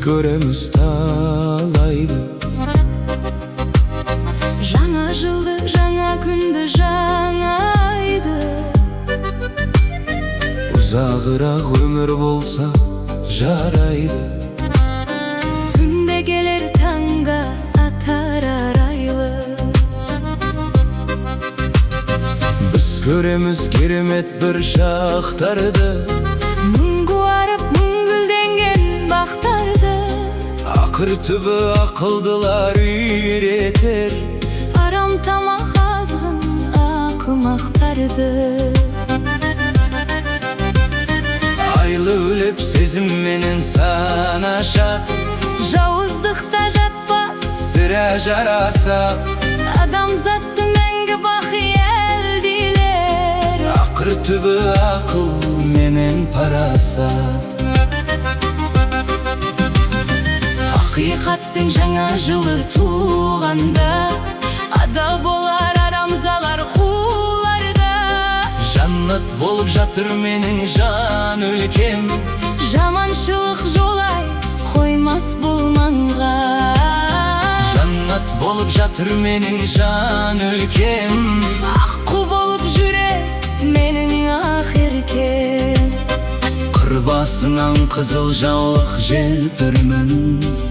көрөмүz талайды. Жаңа жылды, жаңа күнді, жаңа айды. Uzağıрақ өмір болса жарайды. Түнде келер таңға атар арайлы. Біз көреміз керемет бір шақтарды, Мұң қуарып, мұң гүлденген бақтарды. ақыр түбі ақылдылар үйретер. Арам тамақ азғын ақымақтарды. Айлы өліп сезімменен санашат, Жауыздықта жатпас сірә жараса. адамзатты мәңгі бақи әлдилер. Ақыр түбі ақыл менен парасат. Ақиқаттың жаңа жылы туғанда, ада болар арамзалар қуларда. Жаннат болып жатыр менің жан өлкем, Жаманшылық жолай қоймас бұл маңға. Жаннат болып жатыр менің жан өлкем, Аққу болып жүре менің ақ еркем. қыр басынан қызыл жаулық желпірмін.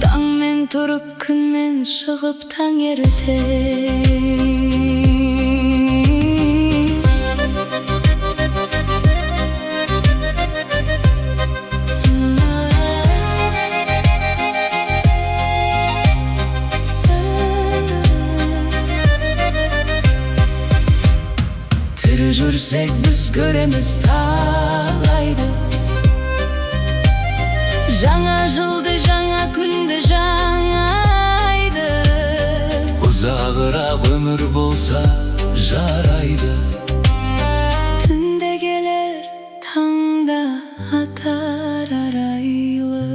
Таңмен тұрып күнмен шығып таң ертең. Тірі жүрсек біз көреміз талайды. Жаңа жылды, жаңа күнді, жаңа айды. Ұзағырақ өмір болса жарайды. Түнде келер таңда атар арайлы.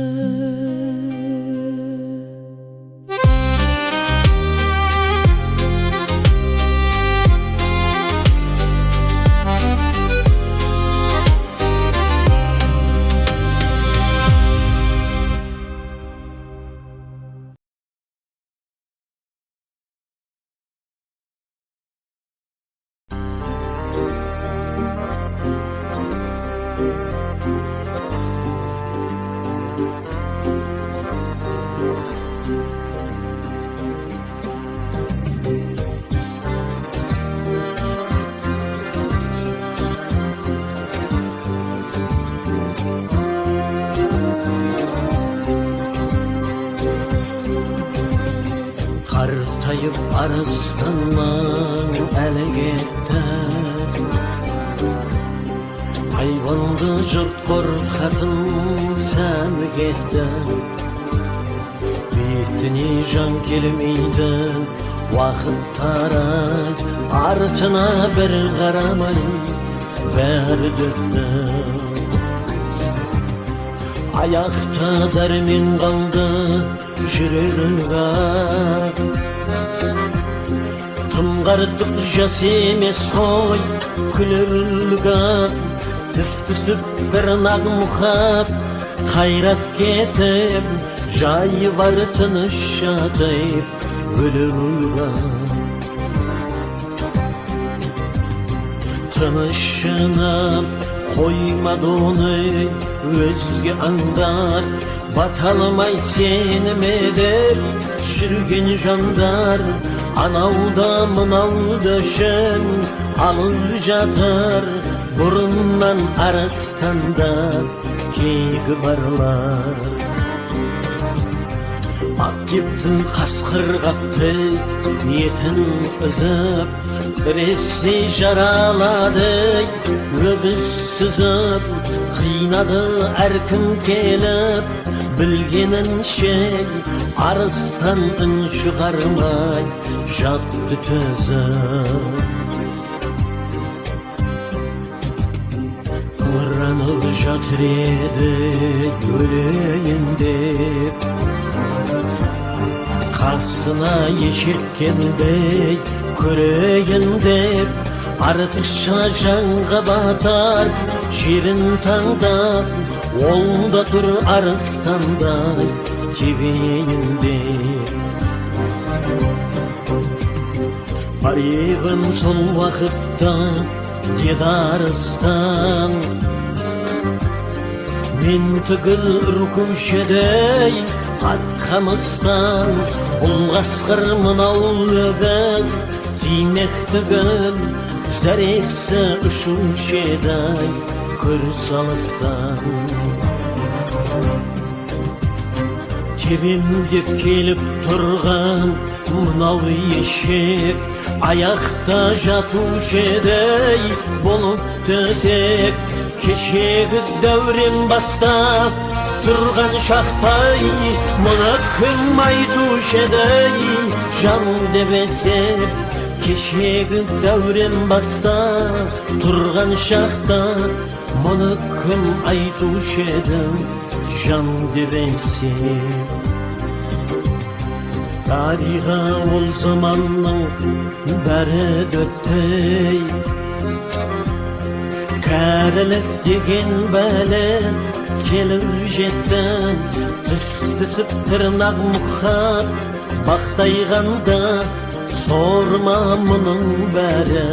Qartayıp arıstanman ələ getdi. Hayvandı jurt qorxatın sən getdi. Bitini can kelmeydi, vaqt taray, артına bir qaramay bərdirdi. Ayakta dermin kaldı jürürga. Tımgardıkça semes koy külürga. Tüstüsüp tırnak muhab hayrat ketip, jayı var tınışatayıp gülürga. Tınışınıp koymadı onu özge andar. Batalmay senim eder sürgün jandar. Anavda mınavda şen alır jatar. Burundan arastanda keygi barlar. Akibdin kasqır qaftı niyetin özüp. Birisi jaraladı öbüz sızıp. Kıynadı erkin kelip bilginin şey. Arıstandın çıkarmay jattı tözüp. Kıranıp jatır edi göleyinde. Karşısına yeşirtkendey köreyinde. Artıkça canға batar şirin tağda. Olda dur arıstanday jebeyinde. Arayğın sol vakıtta Didarıstan men tıgıl ürküşedey atkamıstan Ulgasqır mınau lögez Zinek tıgıl zəresi üşüşedey Kırsalıstan Cebimde kelip turgan mınau eşek Ayakta jatuşedey bolup tötek Keşegi dövrem bastap turgan şahtay Mına kım aytuşedey jan debesep Keşegi dövrem bastap turgan şahta Mına kım aytuşedey jan debesep Tariha ol zamanның bәрі дөттей Кәрілік деген бәлі келіп жетті Тістісіп тырнақ мұқат бақтайғанда Сорма мұның бәрі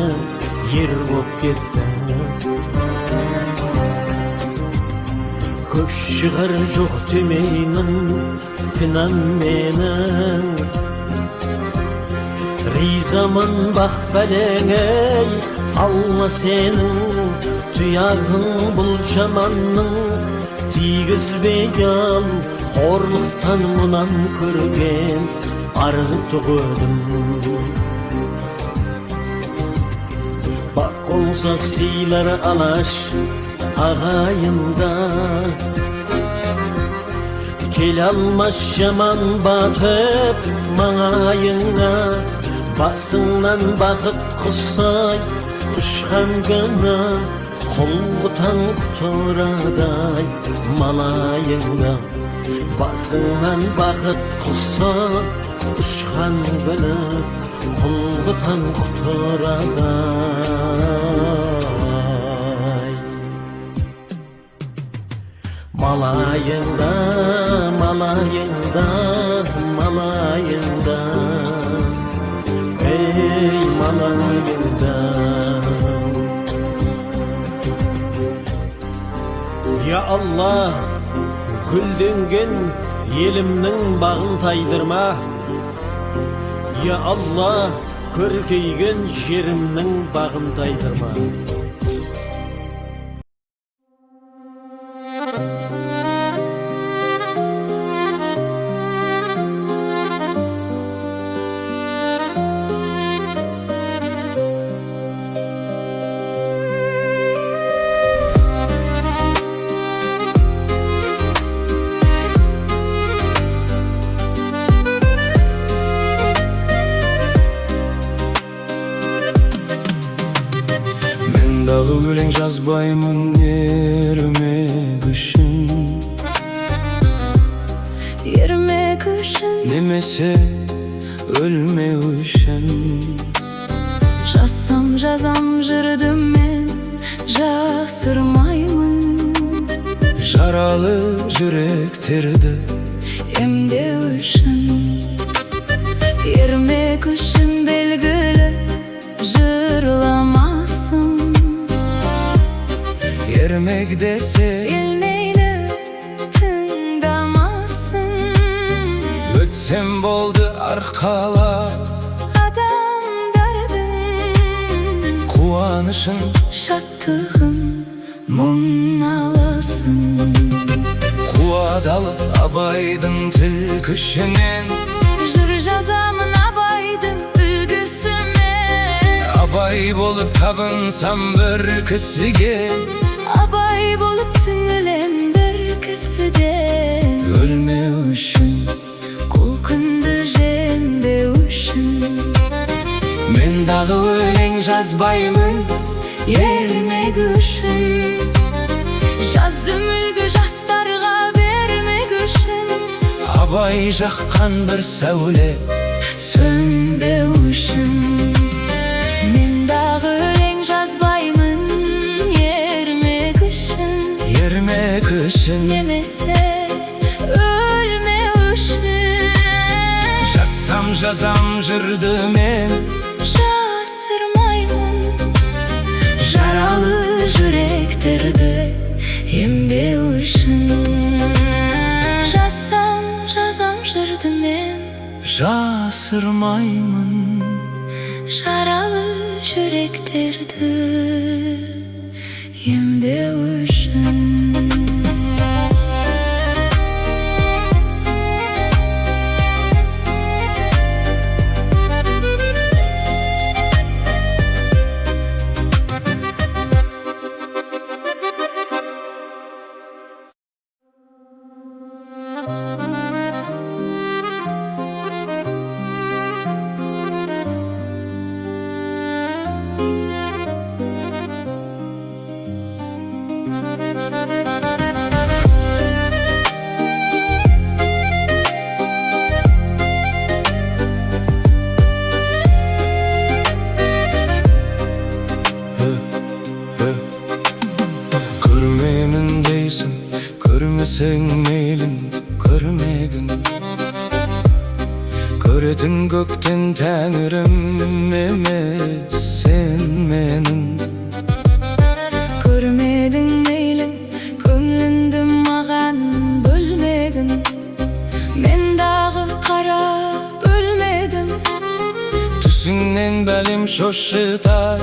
ер боп кетті Көш шығар жоқ демеймін кінәм менің Ризамын бақ бәлеңей Алла сенің тұяғың бұл жаманның Тигізбей ал қорлықтан мұнан көрген артық өдім Бақ қолсақ сыйлар алаш ағайында Келе алмас жаман батып маңайыңа Басыңнан бақыт құсай ұшқан күні Құлғытан құтырадай малайыңа Басыңнан бақыт құсай ұшқан күні Құлғытан құтырадай Malayında, malayında, malayında Ey malayında Ya Allah, güldengen elimnin bağın taydırma Ya Allah, körkeygen jerimnin bağın taydırma Dağı өлең жазбаймын ермек үшін Ермек үшін Немесе өлмеу үшін Жазам жырды мен жасырмаймын Жаралы жүректерді емдеу үшін Ермек үшін белгілі жырламасың Ермек десе Елмейлі тыңдамасың Өтсем болды арқалап Адамдардың Қуанышын шаттығын мұңаласын Қуадалы абайдың тіл күшінен Жыр жазамын абайдың үлгісімен Абай болып табынсам бір кісіге Абай болып түңілем бір кісіден Өлмеу үшін Құлқынды жембеу үшін Мен дағы өлең жазбаймын Ермек үшін Жаздым үлгі жастарға бермек үшін Абай жаққан бір сәуле Сөнбеу үшін Мен дағы өлең жазбаймын Ермек үшін Ермек үшін Немесе өлмеу жазам жырды мен. Жасырмаймын жаралы жүректерді емдеу үшін. Жазам жырды мен. Жасырмаймын Жаралы жүректерді емдеу үшін. Көрмеймін дейсің, көрмесең мейлің, көрмегін. Көретін көктен тәңірім емес, сен менің. Көрмедің мейлің, көңліңді маған бөлмегін. Мен дағы қарап бөлмедім. Түсіңнен бәлем шошытар,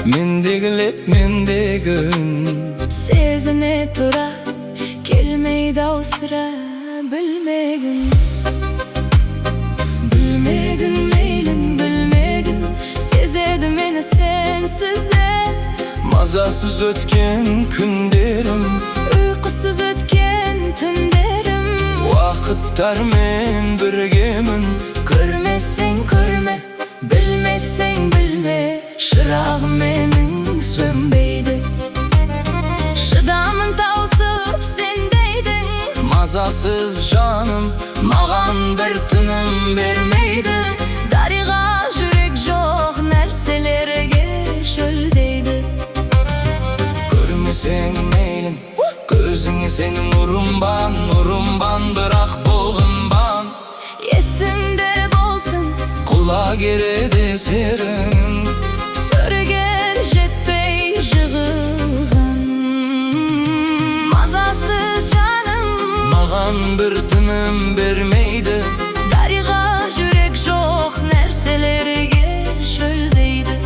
мендегілеп мендегін. Сезіне тұра келмейді ау сірә білмегін. Білмегін мейлің білмегін, сезеді мені сенсіз де. Мазасыз өткен күндерім, Ұйқысыз өткен түндерім. Уақыттармен біргемін. Көрмесең көрме, білмесең білме, шырағым менің сөнбейді. Шыдамын таусып сендейдің. Мазасыз жаным маған бір тыным бермейді. Дариға жүрек жоқ нәрселерге шөлдейді. Көрмесең мейлің, көзіңе сенің ұрымбан, бірақ бұғынбан. Есімде болсын Құла кереде серің, сөргер жетпей жығылған. Мазасыз жаным маған бір тыным бермейді. Дариға жүрек жоқ нәрселерге шөлдейді.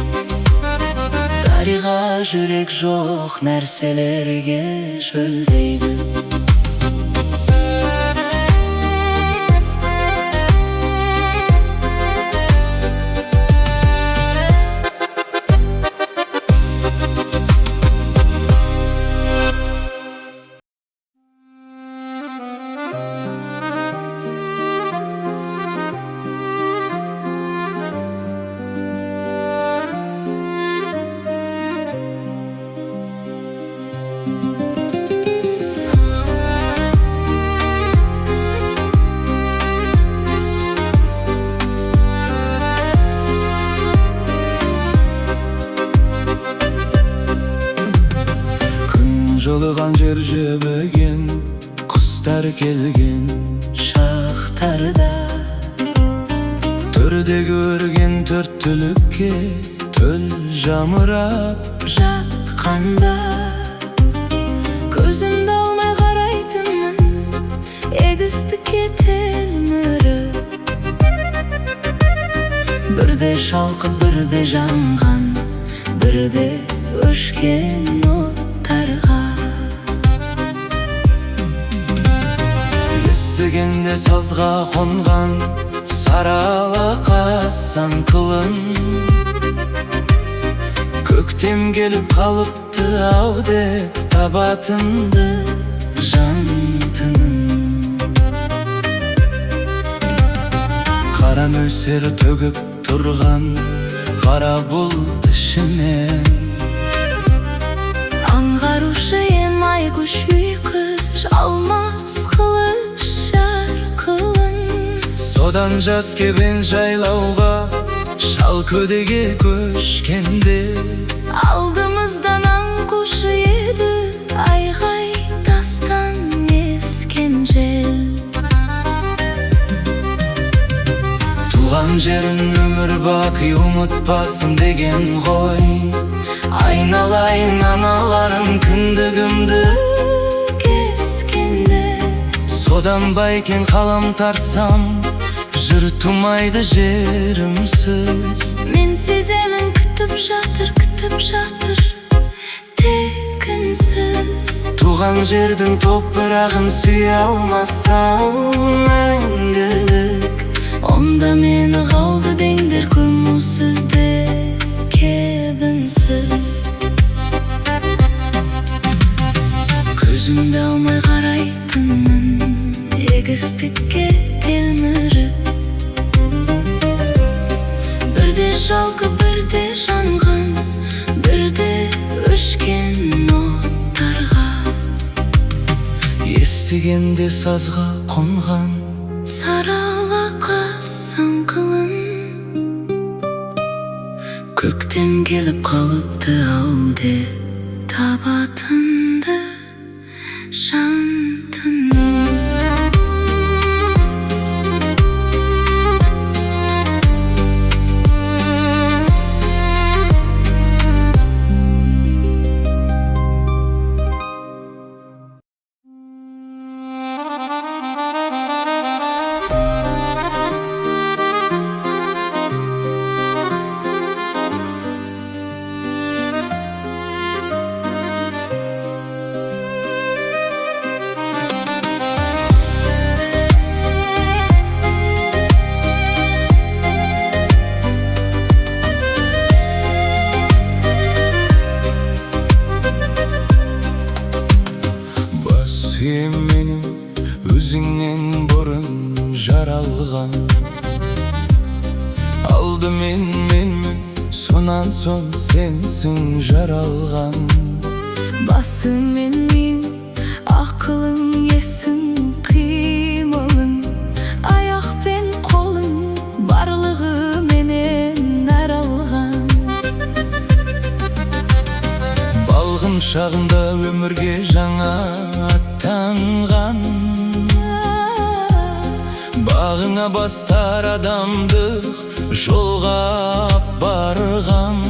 Дариға жүрек жоқ нәрселерге шөлдейді. Жолыған жер жебеген, құстар келген Шақтарда төрде көрген төрт түлікке төл жамырап жатқанда көзімді алмай қарайтынмын, егістікке телміріп. Бірде шалқып бірде жанған, бірде өшкен оттарға. Естігенде сазға қонған сарала сан қылын. Көктем келіп қалыпты ау деп табатынды жан тыным. Қара нөсер төгіп тұрған қара бұлт ішінен. Аңғарушы ем ай күш ұйқыш, алмас қылыш жарқылын. Содан жас кебен жайлауға шал көдеге көшкенде. Алдымыздан аң құшы еді, айғай тастан ескен жел. Туған Туған жерін өмір бақи ұмытпасын деген ғой. Айналайын аналарым кіндігімді кескенде. Содан ба екен қалам тартсам, жыр тумайды жерімсіз. Мен сеземін күтіп жатыр текінсіз. Туған жердің топырағын сүйе алмасам мәңгілік, Онда мені қалды деңдер көмусіз де кебінсіз. Көзімді алмай қарайтынмын егістікке телміріп. Бірде жалқы, бірде жанған, бірде өшкен оттарға. естігенде сазға қонған Саралақа саңқылын көктем келіп қалыпты ау деп табатынды жан тыным. Менің өзіңнен бұрын жаралған, алдымен менмін, сонан соң сенсің жаралған. Басымен мен, ақылың, есің, қимылың, аяқ пен қолың, барлығы менен аралған. Балғын шағында өмірге жаңа аттанған, бағыңа бастар адамдық жолға барған.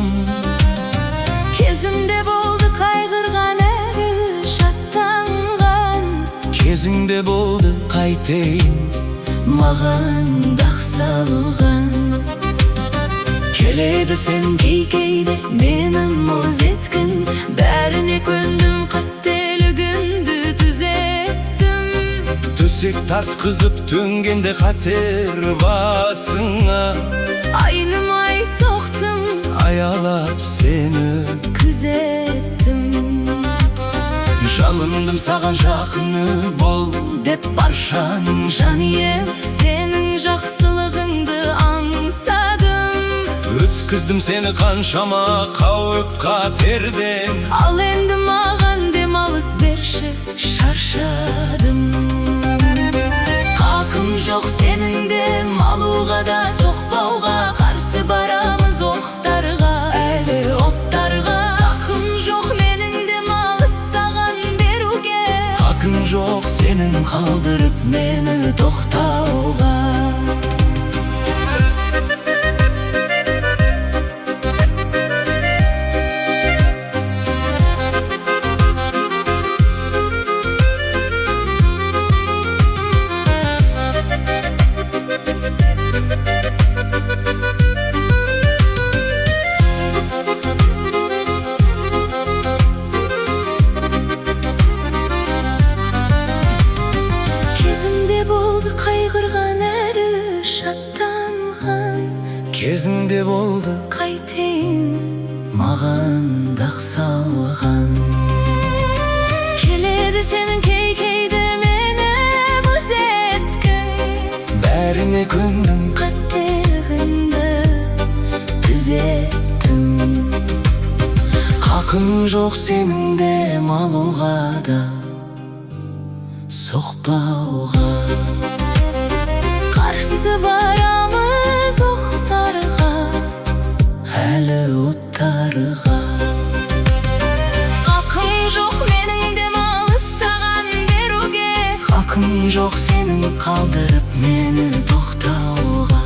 Кезімде болды қайғырған әрі шаттанған, Кезіңде болды қайтейін маған дақ салған. келеді сен Кейде менің мұз еткін, бәріне көндім, қателігімді түзеттім. төсек тартқызып төнгенде қатер басыңа, Айнымай соқтым, аялап сені күзеттім. жалындым саған жақыны бол Деп баршаның жан ием, сенің жақсылығыңды аңсадым. өткіздім сені қаншама қауіп қатерден. Ал енді маған демалыс берші, шаршадым. Хақым жоқ сенің дем алуға да, соқпауға, қарсы барамыз оқтарға, әлі оттарға. Хақым жоқ менің демалыс саған беруге, Хақың жоқ сенің қалдырып мені тоқтауға. Кезіңде болды қайтейін маған дақ салған. Келеді сенің кейде мені мұз еткін, бәріне көндім, қателігімді түзеттім. Хақың жоқ сенің дем алуға да, соқпауға. Қарсы барамыз оқтарға, әлі оттарға. Хақым жоқ менің демалыс саған беруге, хақың жоқ сенің қалдырып мені тоқтауға.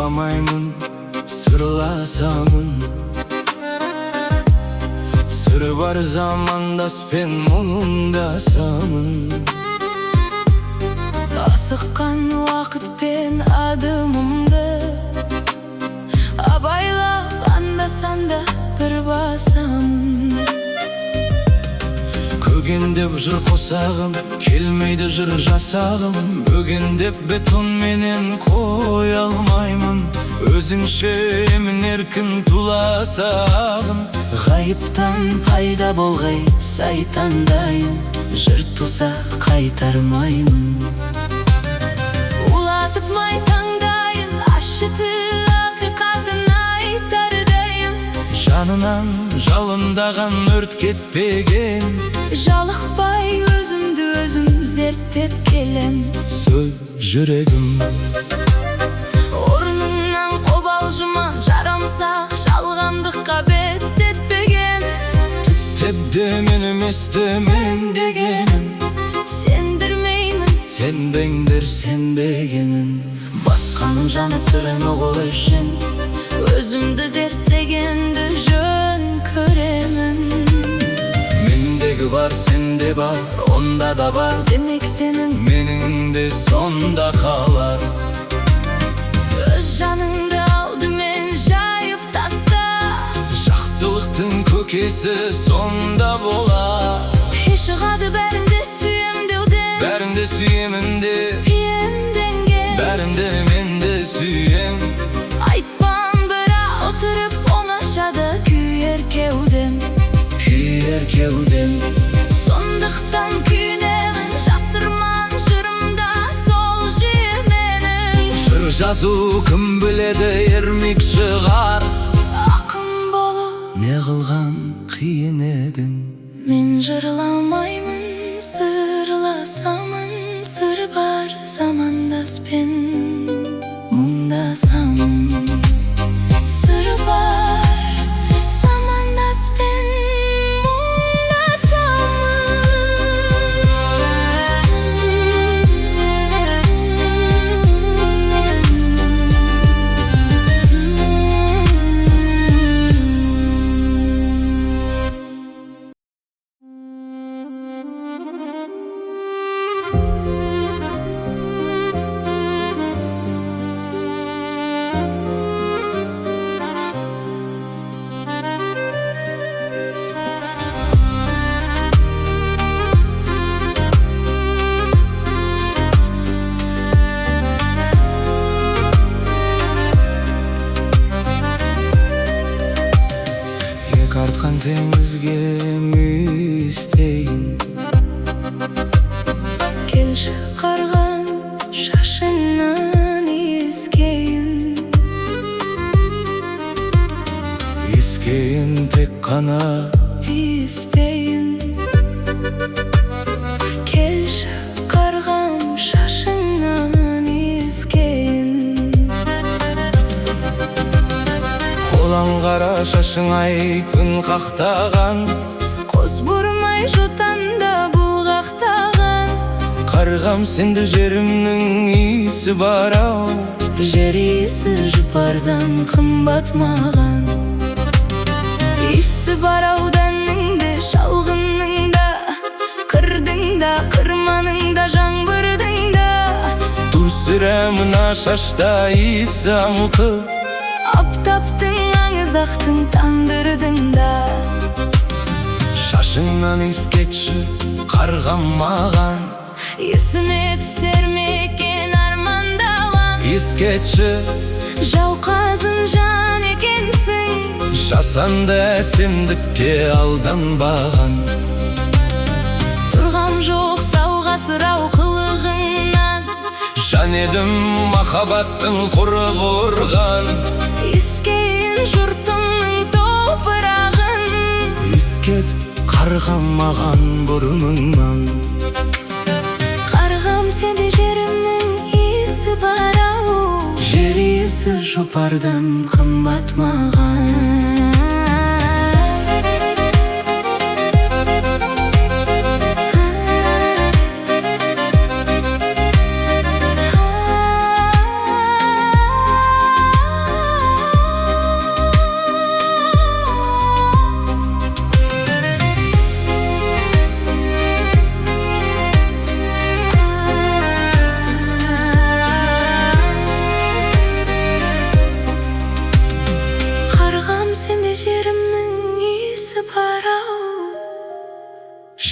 Sırlamayımın, sırlasamın. Sırı var zamanda ben mundasamın. Asıkkan vakit ben adımımdı Abayla anda sanda bir basamın. Kөгендеп жыр қосағым, келмейді жыр жасағым. Бөгендеп бетон менен қоя алмаймын. Өзіңше емін еркін туласағым. Ғайыптан пайда болғай сайтандайын, жыр туса қайтармаймын. Улатып май таңдайын, ашыты ақиқатын айтардайым. Жанынан жалындаған өрт кетпеген, Жалықпай өзімді өзім зерттеп келем. сөз жүрегім. Орныңнан қобалжыма, жарамсақ жалғандыққа беттетпеген. Тепте мен еместі мен дегенім. Сендірмеймін, Сенбеңдер сенбегенін. басқаның жаны сырын ұғу үшін өзімді зерттегенді жөн көремін. Мендегі бар сенде бар, онда да бар. Демек сенің Менің де сонда қалар. өз жаныңды алдымен жайып таста. Жақсылықтың көкесі сонда болар. Шығады бәрінде сүйем деуден, Бәрінде сүйемін де, иемденген. бәрінде мен де сүйем. Айтпам бірақ отырып оңашада күйер кеудем. Күйер кеудем. Сондықтан күйінемін, жасырман жырымда сол жиі менің. Жыр жазу кім біледі ермек шығар. Ақын болу Не қылған қиын едің. мен жырламаймын, сырласамын. Сыр бар замандаспен мұңдасамын. Сыр бар замандаспен Ек артқан теңізге мүйістейін. келші қарған шашынан иіскейін. Ескейін тек қана, Тиіспейін. Келші қарғам шашыңнан иіскейін. қолан қара шашың ай күн қақтаған. Қос бұрмай жұтанда бұлғақтаған. Қарғам сенді жерімнің иісі бар ау. Жер иісі жұпардан қымбат маған. Иісі бар ауданыңды, шалғынның да, қырдың да, қырманың да, жаңбырдың да. Турсыра мына шашта иісі аңқы. Аптаптың аңызақтың тандырдың да. Шашыңнан иіскетші қарғам маған. Есіме түсер ме екен армандалам. Иіскетші Жауқазын жан екенсің. жасанды әсемдікке алданбаған. Тұрғам жоқ сауға сұрау қылығыңнан. Жан едім махаббаттың құрық ұрған. Иіскейін жұртымның топырағын. Иіскет қарғамаған бұрымыңнан. Қарғам сенде жерімнің иісі бар ау. Жер иісі жұпардан қымбат маған.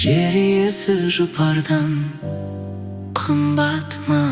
Jeri esi jupardan kımbat mı?